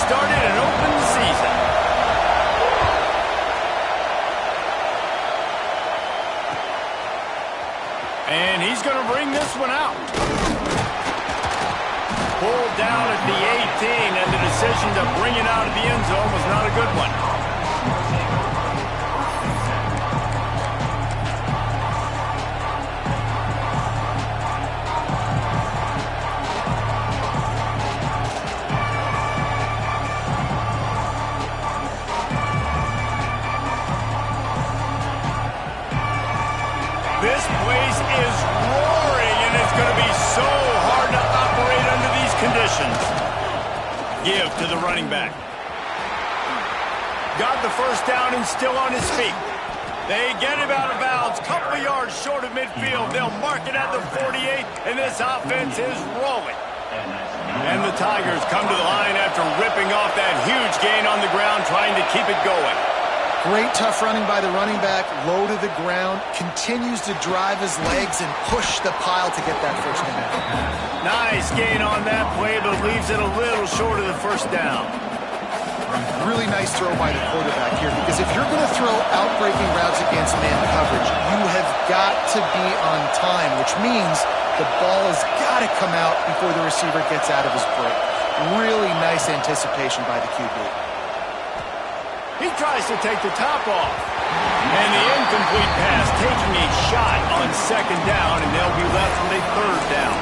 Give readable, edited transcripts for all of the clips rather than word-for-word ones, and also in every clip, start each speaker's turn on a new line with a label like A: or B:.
A: started and opened the season. And he's going to bring this one out. Pulled down at the 18, and the decision to bring it out of the end zone was not a good one. This place is roaring, and it's going to be so hard to operate under these conditions. Give to the running back. Got the first down and still on his feet. They get him out of bounds, couple of yards short of midfield. They'll mark it at the 48, and this offense is rolling. And the Tigers come to the line after ripping off that huge gain on the ground, trying to keep it going.
B: Great tough running by the running back, low to the ground, continues to drive his legs and push the pile to get that first down.
A: Nice gain on that play, but leaves it a little short of the first down.
B: Really nice throw by the quarterback here, because if you're going to throw out-breaking routes against man coverage, you have got to be on time, which means the ball has got to come out before the receiver gets out of his break. Really nice anticipation by the QB.
A: He tries to take the top off. And the incomplete pass taking a shot on second down, and they'll be left with a third down.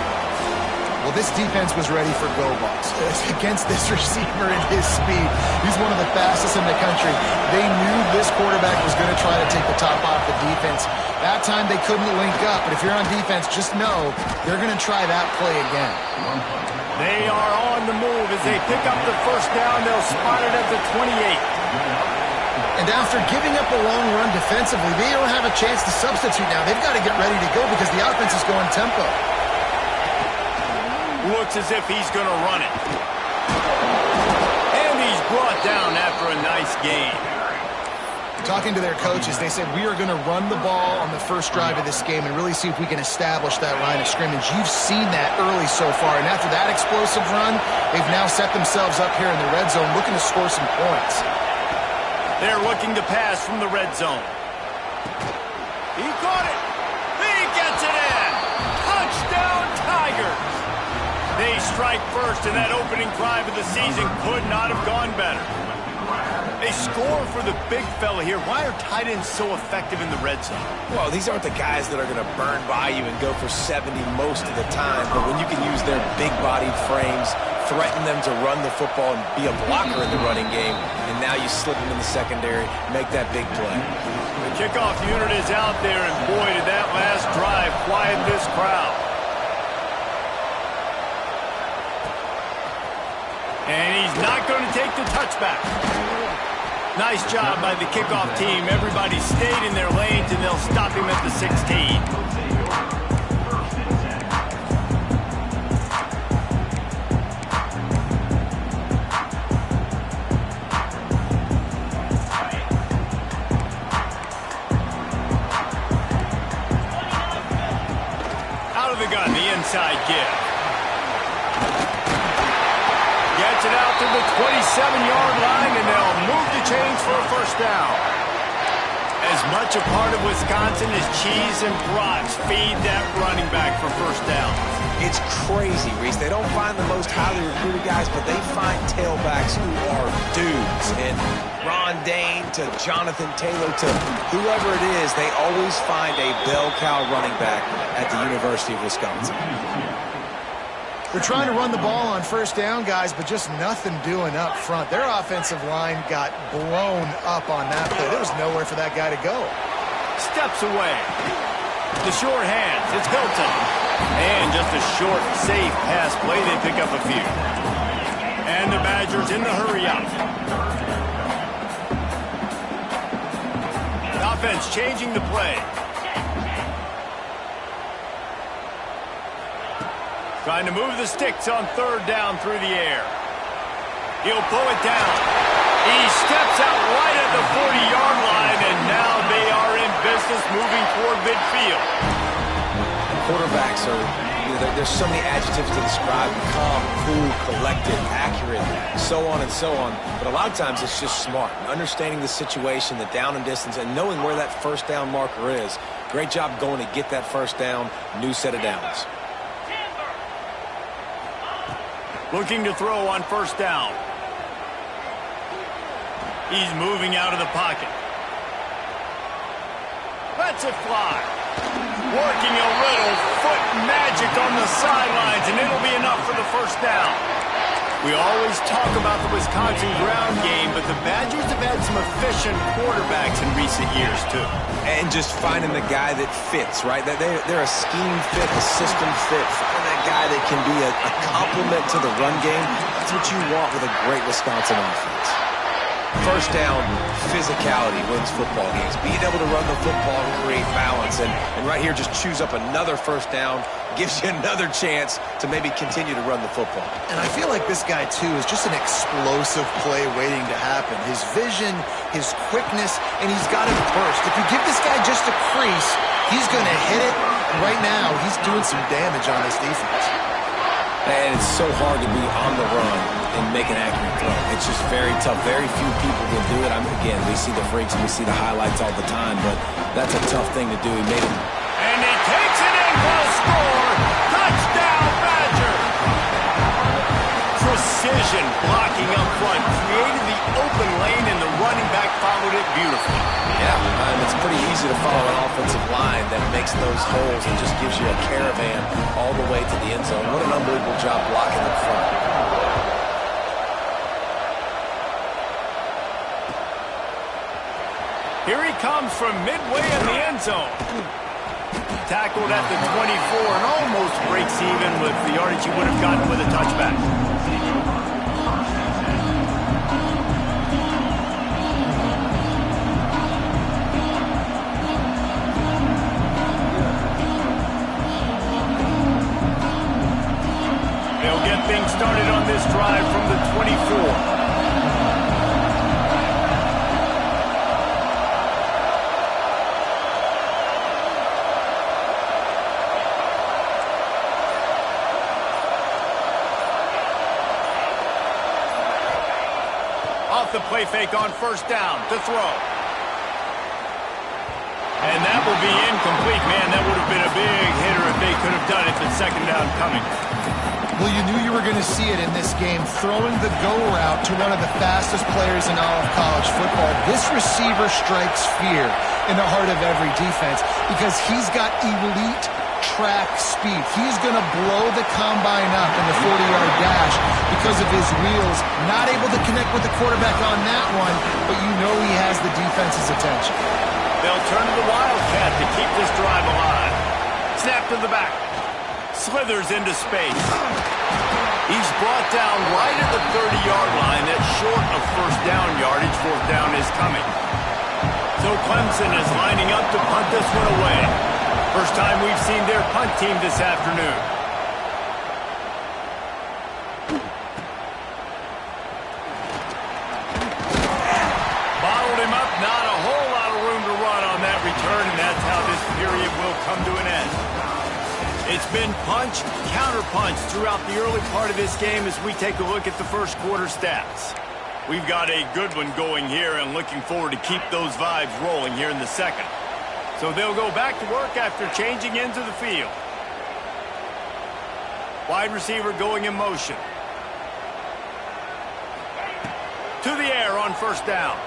B: Well, this defense was ready for go balls. Against this receiver and his speed, he's one of the fastest in the country. They knew this quarterback was going to try to take the top off the defense. That time they couldn't link up, but if you're on defense, just know they're going to try that play again.
A: They are on the move. As they pick up the first down, they'll spot it at the 28.
B: And after giving up a long run defensively, they don't have a chance to substitute now. They've got to get ready to go because the offense is going tempo.
A: Looks as if he's going to run it. And he's brought down after a nice gain.
B: Talking to their coaches, they said, we are going to run the ball on the first drive of this game and really see if we can establish that line of scrimmage. You've seen that early so far, and after that explosive run, they've now set themselves up here in the red zone looking to score some points.
A: They're looking to pass from the red zone. He caught it. He gets it in. Touchdown, Tigers. They strike first, and that opening drive of the season could not have gone better. They score for the big fella here. Why are tight ends so effective in the red zone?
C: Well, these aren't the guys that are going to burn by you and go for 70 most of the time. But when you can use their big-bodied frames, threaten them to run the football and be a blocker in the running game, and now you slip them in the secondary, make that big play.
A: The kickoff unit is out there, and boy, did that last drive quiet this crowd. And he's not going to take the touchback. Nice job by the kickoff team. Everybody stayed in their lanes, and they'll stop him at the 16. Out of the gun, the inside give. Gets it out to the 27-yard line, and they'll move the chains for a first down. As much a part of Wisconsin as cheese and brats feed that running back for first down.
C: It's crazy, Reese. They don't find the most highly recruited guys, but they find tailbacks who are dudes. And Ron Dane to Jonathan Taylor to whoever it is, they always find a bell cow running back at the University of Wisconsin.
B: They're trying to run the ball on first down, guys, but just nothing doing up front. Their offensive line got blown up on that play. There was nowhere for that guy to go.
A: Steps away. The short hands. It's Hilton. And just a short, safe pass play. They pick up a few. And the Badgers in the hurry up. The offense changing the play. Trying to move the sticks on third down through the air. He'll pull it down. He steps out right at the 40-yard line, and now they are in business moving toward midfield.
C: Quarterbacks are There's so many adjectives to describe calm, cool, collected, accurate, so on and so on. But a lot of times it's just smart. Understanding the situation, the down and distance, and knowing where that first down marker is. Great job going to get that first down, new set of downs.
A: Looking to throw on first down. He's moving out of the pocket. Lets it fly. Working a little foot magic on the sidelines, and it'll be enough for the first down. We always talk about the Wisconsin ground game, but the Badgers have had some efficient quarterbacks in recent years, too.
C: And just finding the guy that fits, right? They're a scheme fit, a system fit. Finding that guy that can be a complement to the run game. That's what you want with a great Wisconsin offense. First down, physicality wins football games. Being able to run the football and create balance. And right here, just choose up another first down, gives you another chance to maybe continue to run the football.
B: And I feel like this guy, too, is just an explosive play waiting to happen. His vision, his quickness, and he's got his burst. If you give this guy just a crease, he's going to hit it. And right now, he's doing some damage on this defense.
C: And it's so hard to be on the run and make an accurate throw. It's just very tough. Very few people can do it. Again, we see the freaks and we see the highlights all the time, but that's a tough thing to do. He made it.
A: And he takes it in for a score. Touchdown, Badger. Precision blocking up front. Created the open lane, and the running back followed it beautifully.
C: Yeah, and it's pretty easy to follow an offensive line that makes those holes and just gives you a caravan all the way to the end zone. What an unbelievable job blocking up front.
A: Here he comes from midway in the end zone. Tackled at the 24 and almost breaks even with the yardage he would have gotten with a touchback. They'll get things started on this drive from the 24. Off the play fake on first down to throw. And that will be incomplete. Man, that would have been a big hitter if they could have done it, but second down coming.
B: Well, you knew you were going to see it in this game, throwing the go route to one of the fastest players in all of college football. This receiver strikes fear in the heart of every defense because he's got elite track speed. He's going to blow the combine up in the 40-yard dash because of his wheels. Not able to connect with the quarterback on that one, but you know he has the defense's attention.
A: They'll turn to the Wildcat to keep this drive alive. Snap to the back. Slithers into space. He's brought down right at the 30-yard line. That's short of first down yardage. Fourth down is coming. So Clemson is lining up to punt this one away. First time we've seen their punt team this afternoon. Bottled him up. Not a whole lot of room to run on that return, and that's how this period will come to an end. It's been punch, counter-punch throughout the early part of this game as we take a look at the first quarter stats. We've got a good one going here and looking forward to keep those vibes rolling here in the second. So they'll go back to work after changing into the field. Wide receiver going in motion. To the air on first down.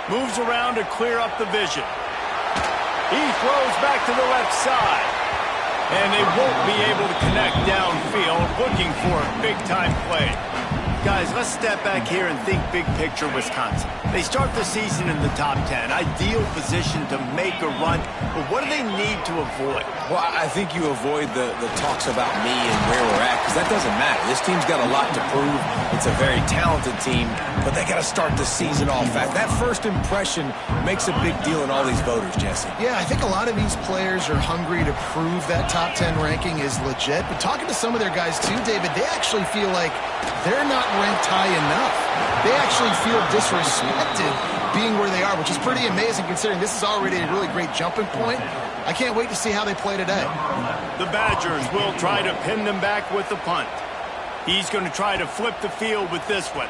A: Moves around to clear up the vision. He throws back to the left side. And they won't be able to connect downfield, looking for a big-time play. Guys, let's step back here and think big picture Wisconsin. They start the season in the top 10. Ideal position to make a run. But what do they need to avoid?
C: Well, I think you avoid the talks about me and where we're at, because that doesn't matter. This team's got a lot to prove. It's a very talented team, but they got to start the season off fast. That first impression makes a big deal in all these voters, Jesse.
B: Yeah, I think a lot of these players are hungry to prove that top 10 ranking is legit. But talking to some of their guys too, David, they actually feel like they're not ranked high enough. They actually feel disrespected being where they are, which is pretty amazing considering this is already a really great jumping point. I can't wait to see how they play today.
A: The Badgers will try to pin them back with the punt. He's going to try to flip the field with this one.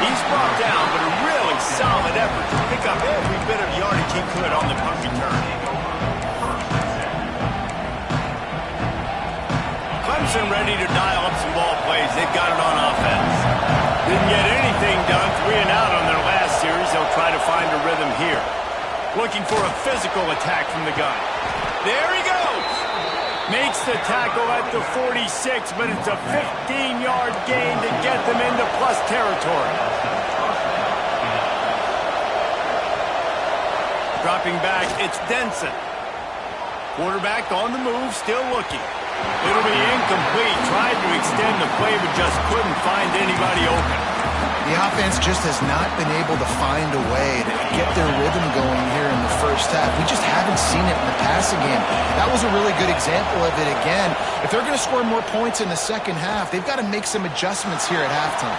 A: He's brought down, but a really solid effort to pick up every bit of yardage he could on the punt return. Clemson ready to dial up some ball plays. They've got it on offense. Didn't get anything done 3 and out on their last series. They'll try to find a rhythm here. Looking for a physical attack from the gun. There he goes. Makes the tackle at the 46, but it's a 15-yard gain to get them into plus territory. Dropping back, it's Denson. Quarterback on the move, still looking. It'll be incomplete. Tried to extend the play, but just couldn't find anybody open.
B: The offense just has not been able to find a way to get their rhythm going here in the first half. We just haven't seen it in the passing game. That was a really good example of it again. If they're going to score more points in the second half, they've got to make some adjustments here at halftime.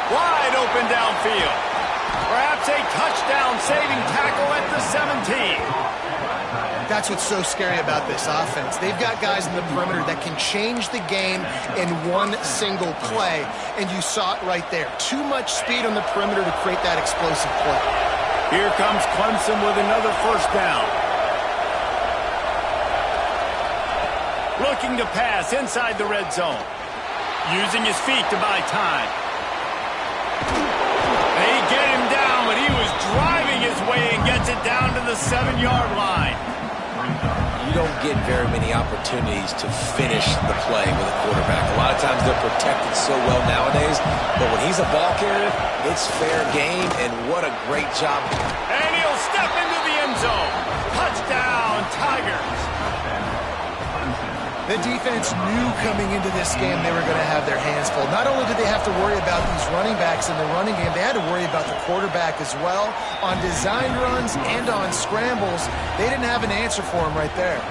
A: Wide open downfield. Perhaps a touchdown-saving tackle at the 17.
B: That's what's so scary about this offense. They've got guys in the perimeter that can change the game in one single play, and you saw it right there. Too much speed on the perimeter to create that explosive play.
A: Here comes Clemson with another first down. Looking to pass inside the red zone. Using his feet to buy time. They get him down, but he was driving his way and gets it down to the 7-yard line.
C: You don't get very many opportunities to finish the play with a quarterback. A lot of times they're protected so well nowadays, but when he's a ball carrier, it's fair game, and what a great job.
A: And he'll step into the end zone. Touchdown, Tigers.
B: The defense knew coming into this game they were going to have their hands full. Not only did they have to worry about these running backs in the running game, they had to worry about the quarterback as well. On design runs and on scrambles, they didn't have an answer for him right there.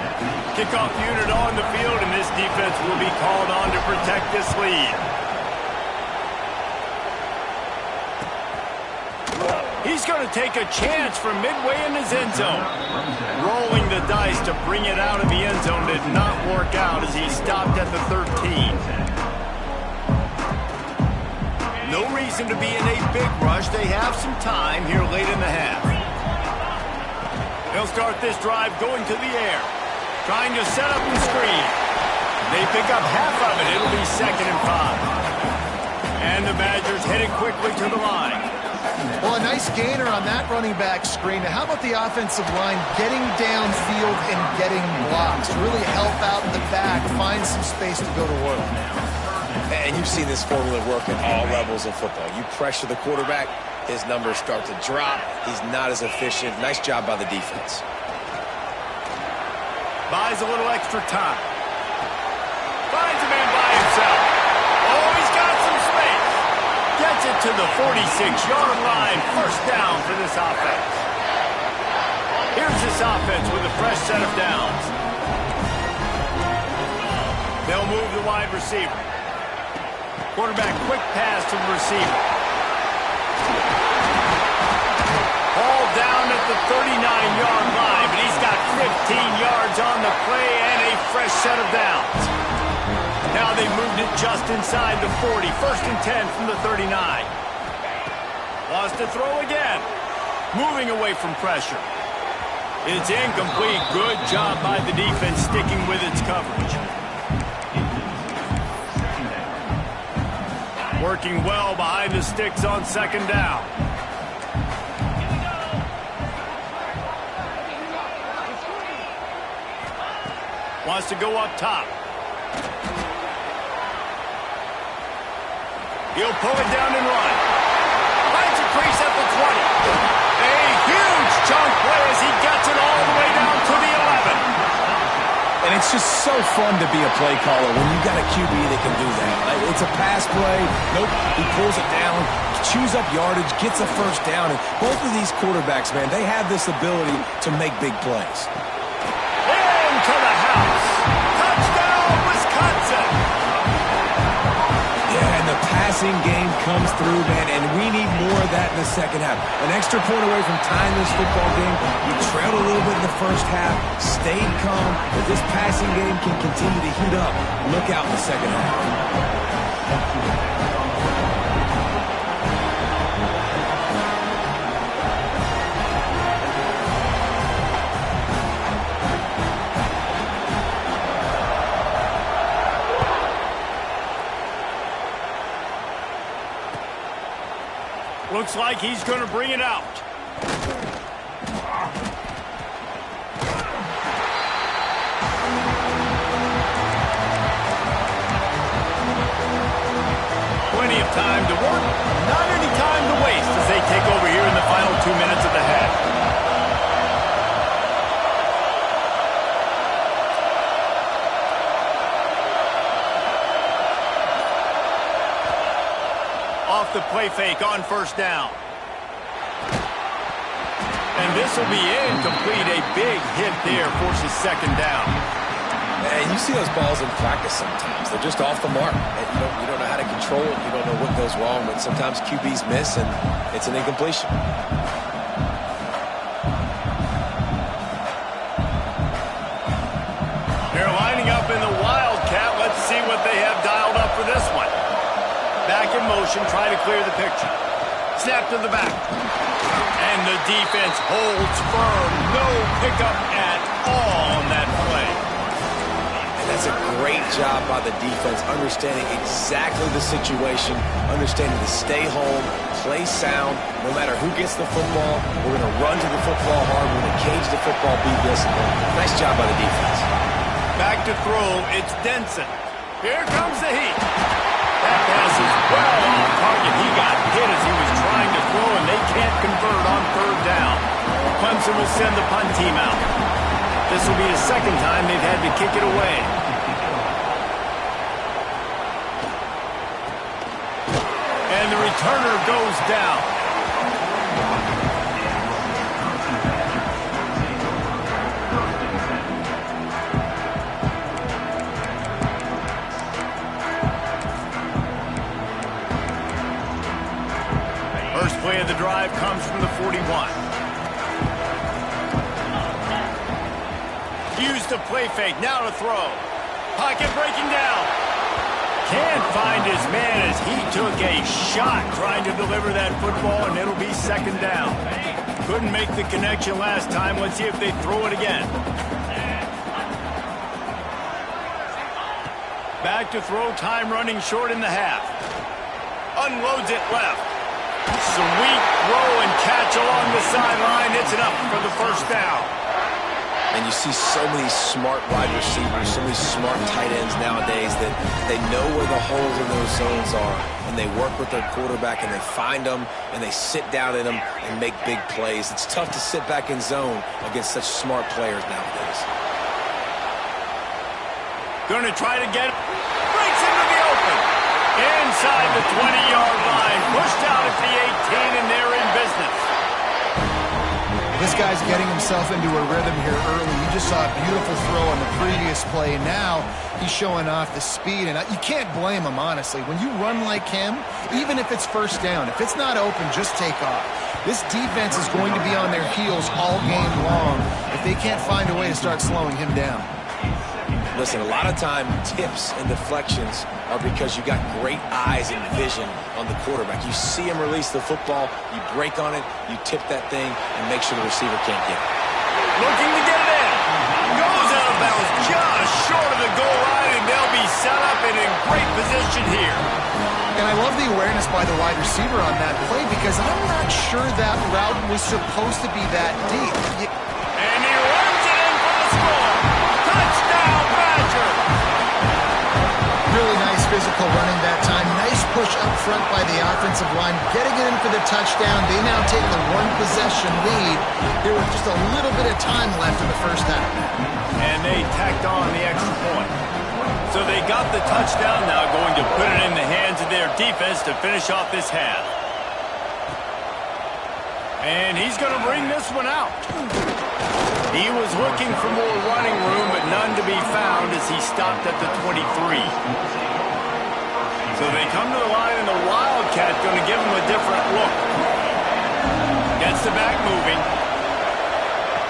A: Kickoff unit on the field, and this defense will be called on to protect this lead. He's going to take a chance from midway in his end zone. Rolling the dice to bring it out of the end zone did not work out as he stopped at the 13. No reason to be in a big rush. They have some time here late in the half. They'll start this drive going to the air. Trying to set up the screen. They pick up half of it. It'll be 2nd and 5. And the Badgers headed quickly to the line.
B: Well, a nice gainer on that running back screen. Now, how about the offensive line getting downfield and getting blocks? Really help out in the back, find some space to go to work.
C: And you've seen this formula work at all levels of football. You pressure the quarterback, his numbers start to drop. He's not as efficient. Nice job by the defense.
A: Buys a little extra time. Finds a man by himself. Oh, he's got some space. Gets it to the 46-yard line. First down for this offense. Here's this offense with a fresh set of downs. They'll move the wide receiver. Quarterback quick pass to the receiver. Ball down at the 39-yard line, but he's got 15 yards on the play and a fresh set of downs. Now they moved it just inside the 40. 1st and 10 from the 39. Lost to throw again. Moving away from pressure. It's incomplete. Good job by the defense sticking with its coverage. Working well behind the sticks on 2nd down. Wants to go up top. He'll pull it down and run. Finds a crease at the 20. A huge chunk play as he gets it all the way down to the 11.
D: And it's just so fun to be a play caller when you've got a QB that can do that. It's a pass play. Nope, he pulls it down, chews up yardage, gets a first down. And both of these quarterbacks, man, they have this ability to make big plays.
A: Into the house.
D: comes through, man, and we need more of that in the second half. An extra point away from tying this football game. We trailed a little bit in the first half, stayed calm, but this passing game can continue to heat up. Look out in the second half.
A: Looks like he's going to bring it out. Plenty of time to work, not any time to waste as they take over here in the final 2 minutes of the half. Off the play fake on first down. And this will be incomplete. A big hit there forces second down.
C: And you see those balls in practice sometimes. They're just off the mark. And you don't know how to control it. You don't know what goes wrong. But sometimes QBs miss, and it's an incompletion.
A: They're lining up in the Wildcat. Let's see what they have dialed up for this one. Back in motion, try to clear the picture. Snap to the back. And the defense holds firm. No pickup at all on that play.
C: And that's a great job by the defense, understanding exactly the situation, understanding to stay home, play sound. No matter who gets the football, we're going to run to the football hard. We're going to cage the football, be disciplined. Nice job by the defense.
A: Back to throw. It's Denson. Here comes the heat. That pass is well off target. He got hit as he was trying to throw, and they can't convert on third down. Clemson will send the punt team out. This will be the second time they've had to kick it away. And the returner goes down. First play of the drive comes from the 41. Used to play fake, now to throw. Pocket breaking down. Can't find his man as he took a shot trying to deliver that football, and it'll be second down. Couldn't make the connection last time. Let's see if they throw it again. Back to throw, time running short in the half. Unloads it left. Sweet throw and catch along the sideline. It's enough for the first down.
C: And you see so many smart wide receivers, so many smart tight ends nowadays that they know where the holes in those zones are, and they work with their quarterback, and they find them, and they sit down in them and make big plays. It's tough to sit back in zone against such smart players nowadays.
A: Going to try to get it. Breaks into the open. Inside the 20-yard line. Pushed out at the 18, and they're in business.
B: This guy's getting himself into a rhythm here early. You just saw a beautiful throw on the previous play. Now he's showing off the speed, and you can't blame him, honestly. When you run like him, even if it's first down, if it's not open, just take off. This defense is going to be on their heels all game long if they can't find a way to start slowing him down.
C: Listen, a lot of time, tips and deflections are because you got great eyes and vision on the quarterback. You see him release the football, you break on it, you tip that thing, and make sure the receiver can't get it.
A: Looking to get it in. Goes out of bounds just short of the goal line, and they'll be set up and in great position here.
B: And I love the awareness by the wide receiver on that play because I'm not sure that route was supposed to be that deep.
A: And he runs it in for the score. Touchdown, Badger.
B: Really nice physical running that time. Nice push up front by the offensive line. Getting it in for the touchdown. They now take the one-possession lead. There was just a little bit of time left in the first half.
A: And they tacked on the extra point. So they got the touchdown, now going to put it in the hands of their defense to finish off this half. And he's going to bring this one out. He was looking for more running room, but none to be found as he stopped at the 23. So they come to the line in the Wildcat. Wildcat going to give him a different look. Gets the back moving.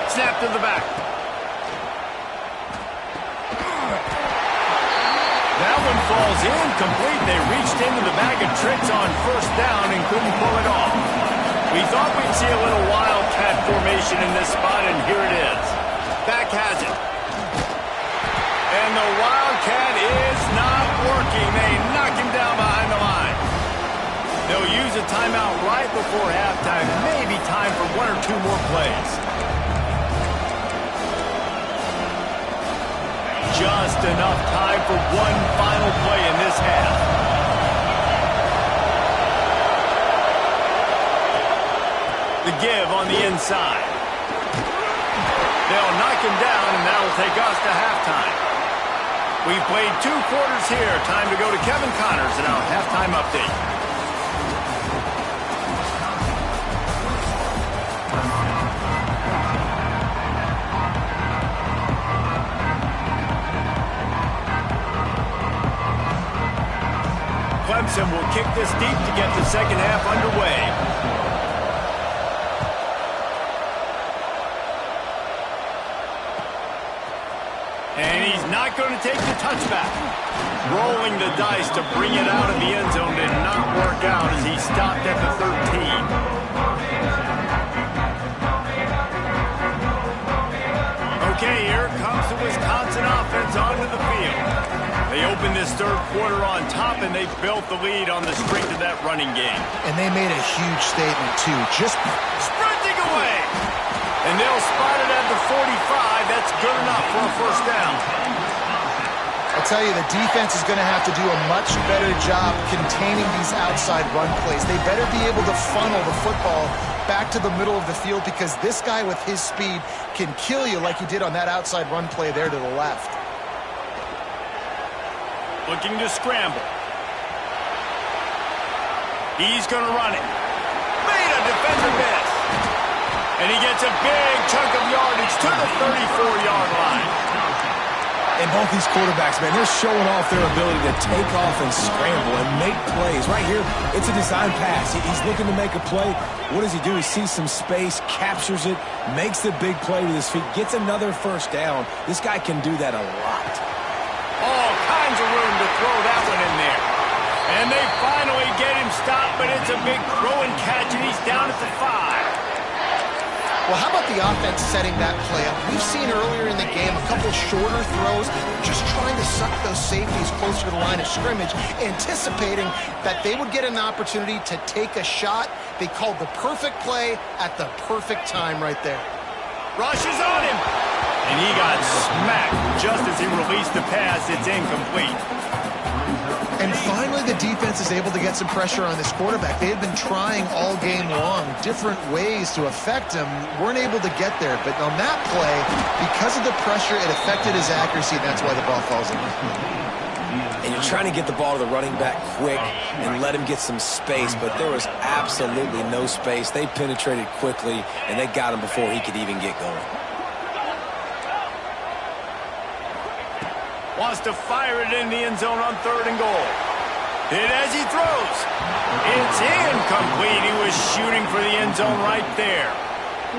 A: Snap to the back. That one falls incomplete. They reached into the bag of tricks on first down and couldn't pull it off. We thought we'd see a little Wildcat formation in this spot, and here it is. Back has it. And the Wildcat is not working. They knock him down behind the line. They'll use a timeout right before halftime. Maybe time for one or two more plays. Just enough time for one final play in this half. The give on the inside. They'll knock him down, and that'll take us to halftime. We've played 2 quarters here. Time to go to Kevin Connors and our halftime update. Clemson will kick this deep to get the second half underway. And he's not going to take the touchback. Rolling the dice to bring it out of the end zone did not work out as he stopped at the 13. Okay, here comes the Wisconsin offense onto the field. They opened this third quarter on top, and they built the lead on the strength of that running game.
B: And they made a huge statement, too. Just
A: sprinting away. And they'll spot it at the 45. That's good enough for a first down.
B: I tell you, the defense is going to have to do a much better job containing these outside run plays. They better be able to funnel the football back to the middle of the field, because this guy with his speed can kill you like he did on that outside run play there to the left.
A: Looking to scramble. He's going to run it. Made a defender miss. And he gets a big chunk of yardage to the 34-yard line.
D: And both these quarterbacks, man, they're showing off their ability to take off and scramble and make plays. Right here, it's a design pass. He's looking to make a play. What does he do? He sees some space, captures it, makes the big play with his feet, gets another first down. This guy can do that a lot.
A: All kinds of room to throw that one in there. And they finally get him stopped, but it's a big throw and catch, and he's down at the 5.
B: Well, how about the offense setting that play up? We've seen earlier in the game a couple shorter throws, just trying to suck those safeties closer to the line of scrimmage, anticipating that they would get an opportunity to take a shot. They called the perfect play at the perfect time right there.
A: Rush is on him. And he got smacked just as he released the pass. It's incomplete.
B: And finally, the defense is able to get some pressure on this quarterback. They had been trying all game long, different ways to affect him. Weren't able to get there. But on that play, because of the pressure, it affected his accuracy, and that's why the ball falls in.
C: And you're trying to get the ball to the running back quick and let him get some space, but there was absolutely no space. They penetrated quickly, and they got him before he could even get going.
A: Wants to fire it in the end zone on 3rd and goal. Hit as he throws. It's incomplete. He was shooting for the end zone right there.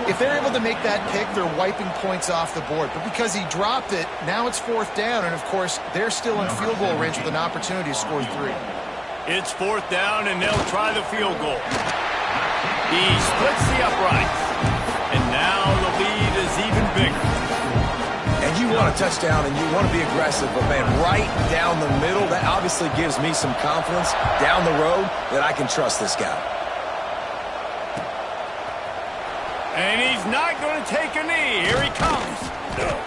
B: If they're able to make that pick, they're wiping points off the board. But because he dropped it, now it's 4th down. And, of course, they're still in field goal range with an opportunity to score 3.
A: It's 4th down, and they'll try the field goal. He splits the uprights. And now the lead is even bigger.
C: And you want a touchdown and you want to be aggressive, but, man, right down the middle, that obviously gives me some confidence down the road that I can trust this guy.
A: And he's not going to take a knee. Here he comes.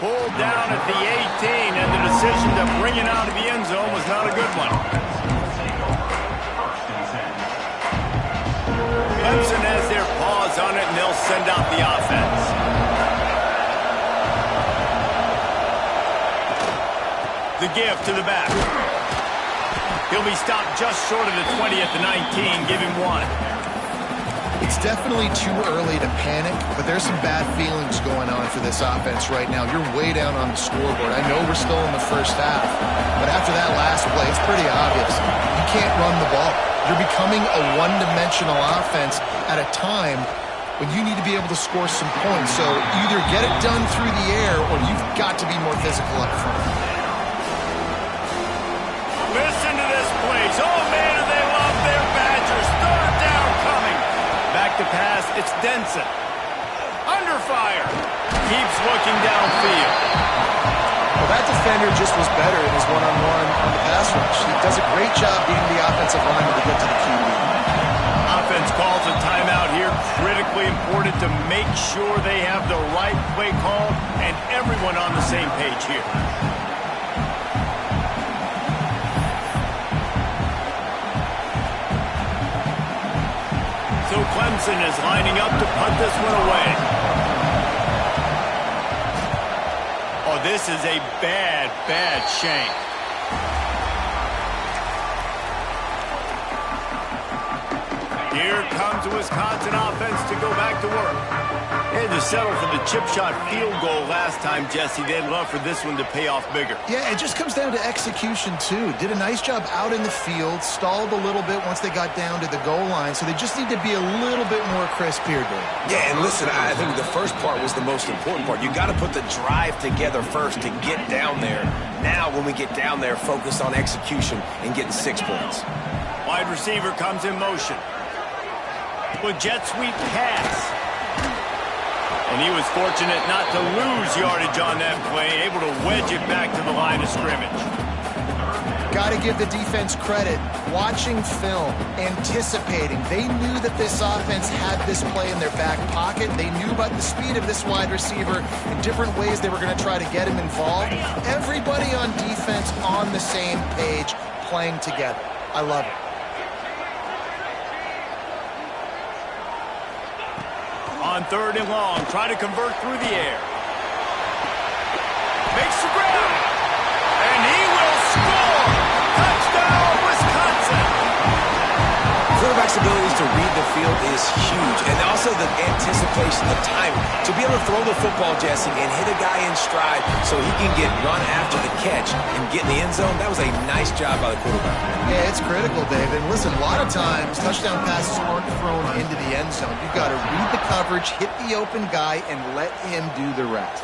A: Pulled down at the 18, and the decision to bring it out of the end zone was not a good one. Clemson has their paws on it, and they'll send out the offense. The give to the back. He'll be stopped just short of the 20 at the 19. Give him 1.
B: It's definitely too early to panic, but there's some bad feelings going on for this offense right now. You're way down on the scoreboard. I know we're still in the first half, but after that last play, it's pretty obvious. You can't run the ball. You're becoming a one-dimensional offense at a time when you need to be able to score some points. So either get it done through the air or you've got to be more physical up front.
A: Listen to this place. Oh, man, do they love their Badgers. Third down coming. Back to pass. It's Denson. Under fire. Keeps looking downfield.
B: Well, that defender just was better in his one-on-one on the pass rush. He does a great job being the offensive lineman to get to the QB.
A: Offense calls a timeout here. Critically important to make sure they have the right play call and everyone on the same page here. So Clemson is lining up to punt this one away. Oh, this is a bad, bad shank. Here comes the Wisconsin offense to go back to work. They had to settle for the chip shot field goal last time, Jesse. They'd love for this one to pay off bigger.
B: Yeah, it just comes down to execution, too. Did a nice job out in the field, stalled a little bit once they got down to the goal line, so they just need to be a little bit more crisp here, Dave.
C: Yeah, and listen, I think the first part was the most important part. You got to put the drive together first to get down there. Now, when we get down there, focus on execution and getting 6 points.
A: Wide receiver comes in motion. With jet sweep pass. And he was fortunate not to lose yardage on that play, able to wedge it back to the line of scrimmage.
B: Got to give the defense credit. Watching film, anticipating. They knew that this offense had this play in their back pocket. They knew about the speed of this wide receiver in different ways they were going to try to get him involved. Everybody on defense on the same page, playing together. I love it.
A: On third and long, try to convert through the air. Makes the grab. And he will score. Touchdown, Wisconsin.
C: Quarterback's abilities to read the field is huge. And also the anticipation, the timing. To be able to throw the football, Jesse, and hit a guy in stride so he can get run after the catch and get in the end zone, that was a nice job by the quarterback.
B: Yeah, it's critical, Dave. And listen, a lot of times touchdown passes aren't thrown into the end zone. You've got to read the coverage, hit the open guy, and let him do the rest.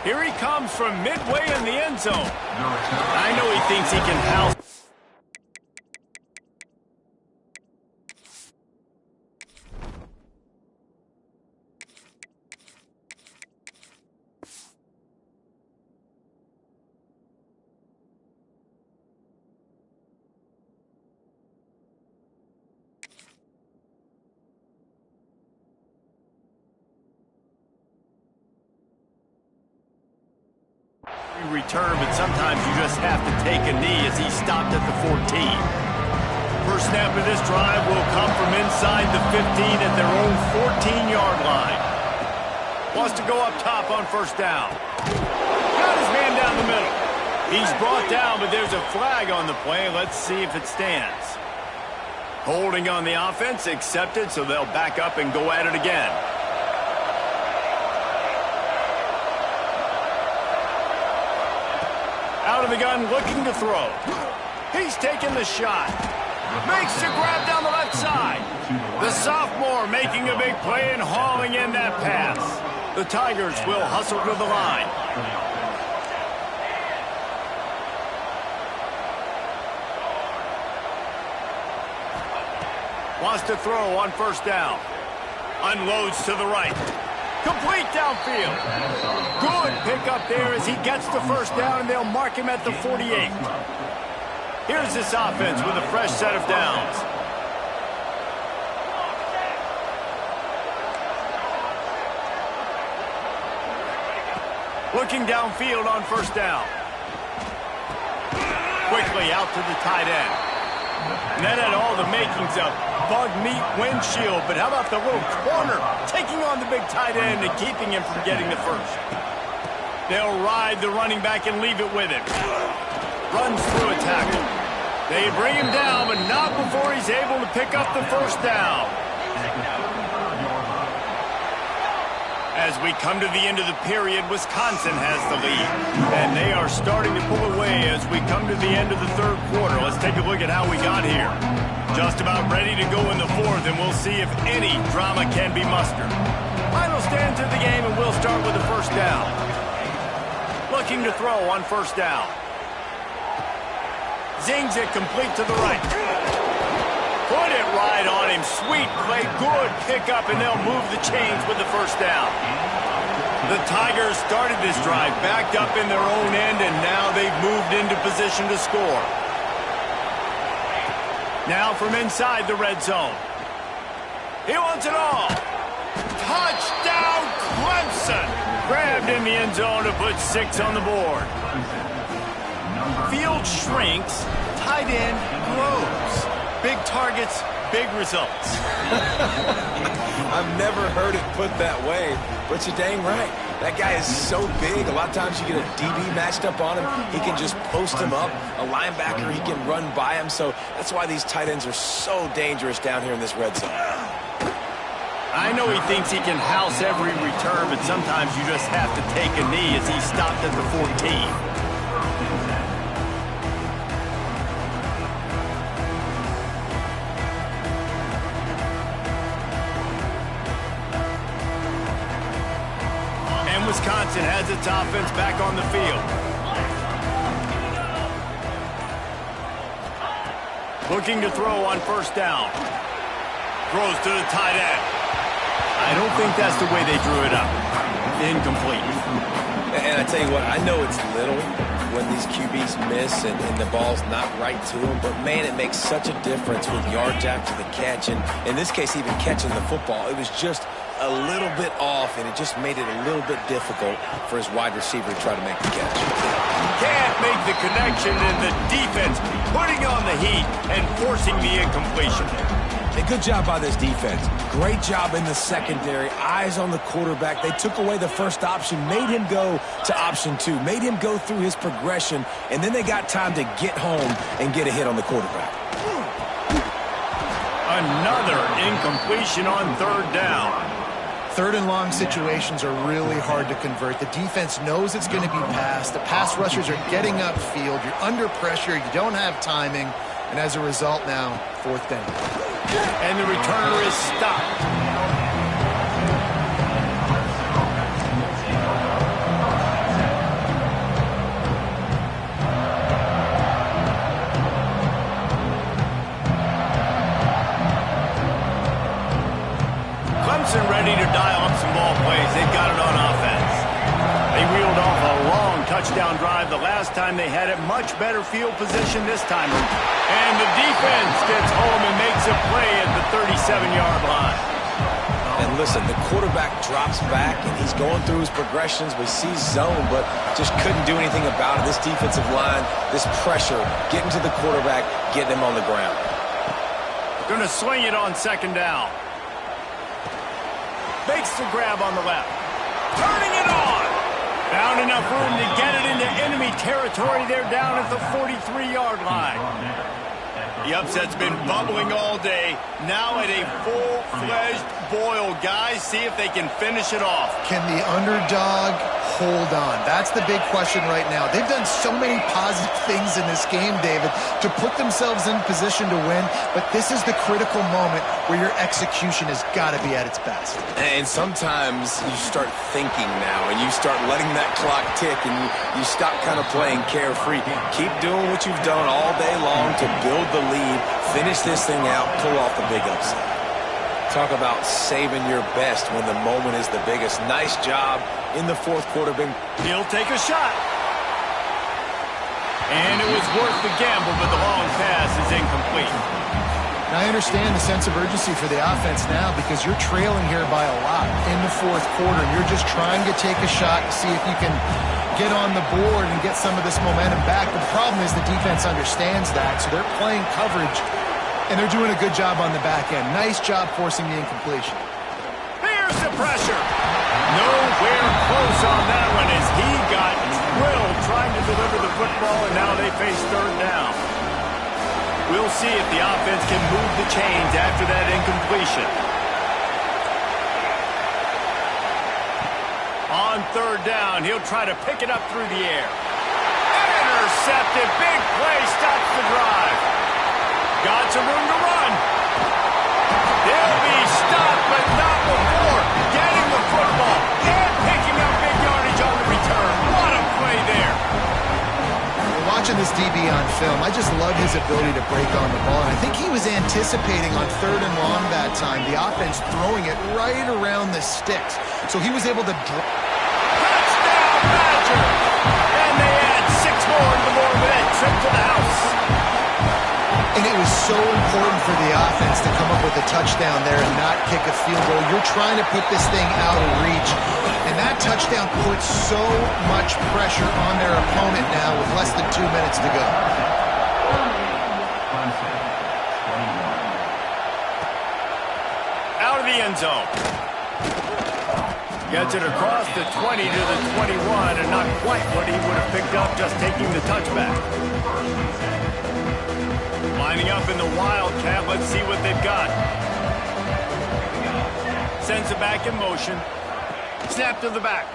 A: Here he comes from midway in the end zone. I know he thinks he can house. Return, but sometimes you just have to take a knee as he stopped at the 14. First snap of this drive will come from inside the 15 at their own 14-yard line. Wants to go up top on first down. Got his man down the middle. He's brought down, but there's a flag on the play. Let's see if it stands. Holding on the offense, accepted, so they'll back up and go at it again. Out of the gun, looking to throw. He's taking the shot. Makes the grab down the left side. The sophomore making a big play and hauling in that pass. The Tigers will hustle to the line. Wants to throw on first down. Unloads to the right. Complete downfield. Good pickup there as he gets the first down, and they'll mark him at the 48. Here's this offense with a fresh set of downs. Looking downfield on first down. Quickly out to the tight end. And that had all the makings of bug meat windshield, but how about the little corner taking on the big tight end and keeping him from getting the first? They'll ride the running back and leave it with him. Runs through a tackle. They bring him down, but not before he's able to pick up the first down. As we come to the end of the period, Wisconsin has the lead. And they are starting to pull away as we come to the end of the third quarter. Let's take a look at how we got here. Just about ready to go in the fourth, and we'll see if any drama can be mustered. Final stand to the game, and we'll start with the first down. Looking to throw on first down. Zings it complete to the right. Put it right on him. Sweet play. Good pickup, and they'll move the chains with the first down. The Tigers started this drive backed up in their own end, and now they've moved into position to score. Now from inside the red zone. He wants it all. Touchdown, Clemson. Grabbed in the end zone to put 6 on the board. Field shrinks. Tight end grows. Big targets, big results.
C: I've never heard it put that way, but you're dang right. That guy is so big. A lot of times you get a DB matched up on him. He can just post him up. A linebacker, he can run by him. So that's why these tight ends are so dangerous down here in this red zone.
A: I know he thinks he can house every return, but sometimes you just have to take a knee as he stopped at the 14. Wisconsin has its offense back on the field. Looking to throw on first down. Throws to the tight end. I don't think that's the way they drew it up. Incomplete.
C: And I tell you what, I know it's little when these QBs miss and the ball's not right to them, but man, it makes such a difference with yards after the catch. And in this case, even catching the football, it was just a little bit off, and it just made it a little bit difficult for his wide receiver to try to make the catch.
A: Can't make the connection, and the defense putting on the heat and forcing the incompletion.
D: A good job by this defense. Great job in the secondary. Eyes on the quarterback. They took away the first option, made him go to option 2, made him go through his progression, and then they got time to get home and get a hit on the quarterback.
A: Another incompletion on third down.
B: Third and long situations are really hard to convert. The defense knows it's going to be passed. The pass rushers are getting upfield. You're under pressure. You don't have timing. And as a result now, fourth down.
A: And the returner is stopped. Clemson ready to dial up some ball plays. They've got it on offense. They reeled off a long touchdown drive the last time they had it. Much better field position this time. And the defense gets home and makes a play at the 37-yard line.
C: And listen, the quarterback drops back, and he's going through his progressions. We see zone, but just couldn't do anything about it. This defensive line, this pressure, getting to the quarterback, getting him on the ground.
A: Going to swing it on second down. Makes the grab on the left. Turning it on. Found enough room to get it into enemy territory. They're down at the 43-yard line. The upset's been bubbling all day. Now at a full-fledged boil. Guys, see if they can finish it off.
B: Can the underdog hold on? That's the big question right now. They've done so many positive things in this game, David, to put themselves in position to win, but this is the critical moment where your execution has got to be at its best.
C: And sometimes you start thinking now, and you start letting that clock tick, and you stop kind of playing carefree. Keep doing what you've done all day long to build the lead, finish this thing out, pull off the big upset. Talk about saving your best when the moment is the biggest. Nice job in the fourth quarter.
A: He'll take a shot. And it was worth the gamble, but the long pass is incomplete.
B: Now, I understand the sense of urgency for the offense now because you're trailing here by a lot in the fourth quarter. And you're just trying to take a shot to see if you can get on the board and get some of this momentum back. The problem is the defense understands that, so they're playing coverage, and they're doing a good job on the back end. Nice job forcing the incompletion.
A: Here's the pressure. Nowhere close on that one as he got drilled trying to deliver the football, and now they face third down. We'll see if the offense can move the chains after that incompletion. On third down, he'll try to pick it up through the air. Intercepted. Big play stops the drive. Got some room to run. They'll be stopped, but not before getting the football and picking up big yardage on the return. What a play there.
B: Watching this DB on film, I just love his ability to break on the ball. And I think he was anticipating on third and long that time, the offense throwing it right around the sticks. So he was able to...
A: Touchdown, Badger! And they add 6 more into more with that trip to the house.
B: And it was so important for the offense to come up with a touchdown there and not kick a field goal. You're trying to put this thing out of reach. And that touchdown puts so much pressure on their opponent now with less than 2 minutes to go.
A: Out of the end zone. Gets it across the 20 to the 21, and not quite what he would have picked up just taking the touchback. Lining up in the Wildcat. Let's see what they've got. Sends it back in motion. Snap to the back.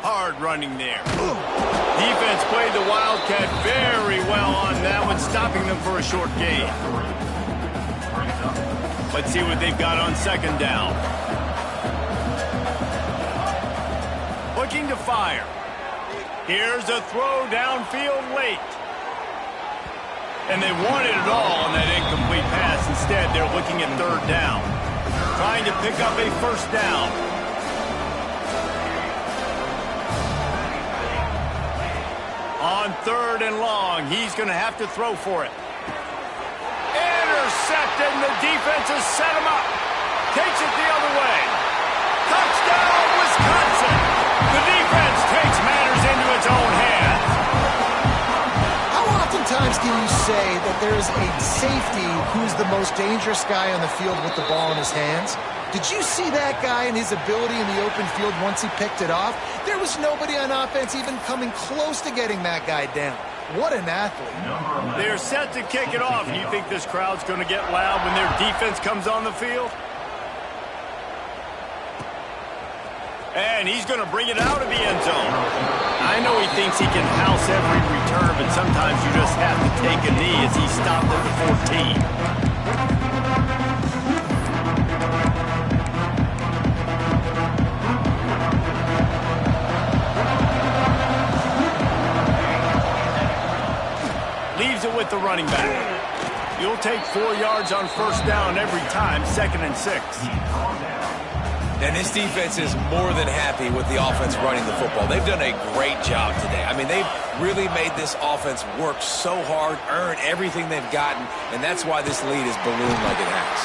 A: Hard running there. Defense played the Wildcat very well on that one, stopping them for a short gain. Let's see what they've got on second down. Looking to fire. Here's a throw downfield late. And they wanted it all on that incomplete pass. Instead, they're looking at third down. Trying to pick up a first down. On third and long, he's going to have to throw for it. Intercepted, and the defense has set him up. Takes it the other way. Touchdown, Wisconsin! The defense takes matters into its own hands.
B: Times can you say that there's a safety who's the most dangerous guy on the field with the ball in his hands? Did you see that guy and his ability in the open field once he picked it off? There was nobody on offense even coming close to getting that guy down. What an athlete.
A: They're set to kick it off. You think this crowd's going to get loud when their defense comes on the field? And he's going to bring it out of the end zone. I know he thinks he can house every return, but sometimes you just have to take a knee as he stopped at the 14. Leaves it with the running back. You'll take 4 yards on first down every time, 2nd and 6.
C: And this defense is more than happy with the offense running the football. They've done a great job today. I mean, they've really made this offense work so hard, earn everything they've gotten, and that's why this lead is ballooned like it has.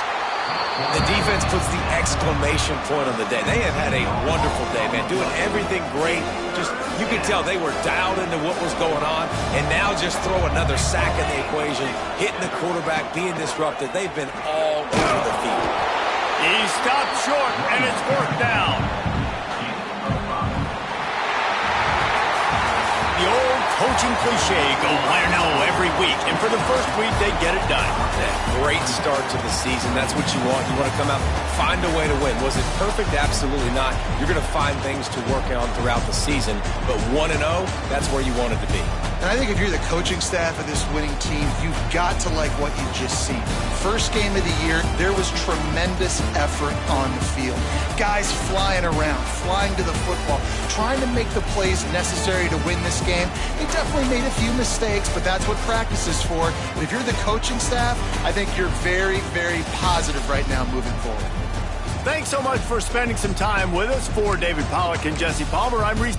C: The defense puts the exclamation point on the day. They have had a wonderful day, man, doing everything great. Just, you can tell they were dialed into what was going on, and now just throw another sack in the equation, hitting the quarterback, being disrupted. They've been all over the field.
A: He stopped short, and it's 4th down. The old coaching cliche, go 1-0 every week. And for the first week, they get it done.
C: That great start to the season. That's what you want. You want to come out, find a way to win. Was it perfect? Absolutely not. You're going to find things to work on throughout the season. But 1-0, that's where you want it to be.
B: And I think if you're the coaching staff of this winning team, you've got to like what you just seen. First game of the year, there was tremendous effort on the field. Guys flying around, flying to the football, trying to make the plays necessary to win this game. They definitely made a few mistakes, but that's what practice is for. And if you're the coaching staff, I think you're very, very positive right now moving forward.
A: Thanks so much for spending some time with us. For David Pollack and Jesse Palmer, I'm Reese.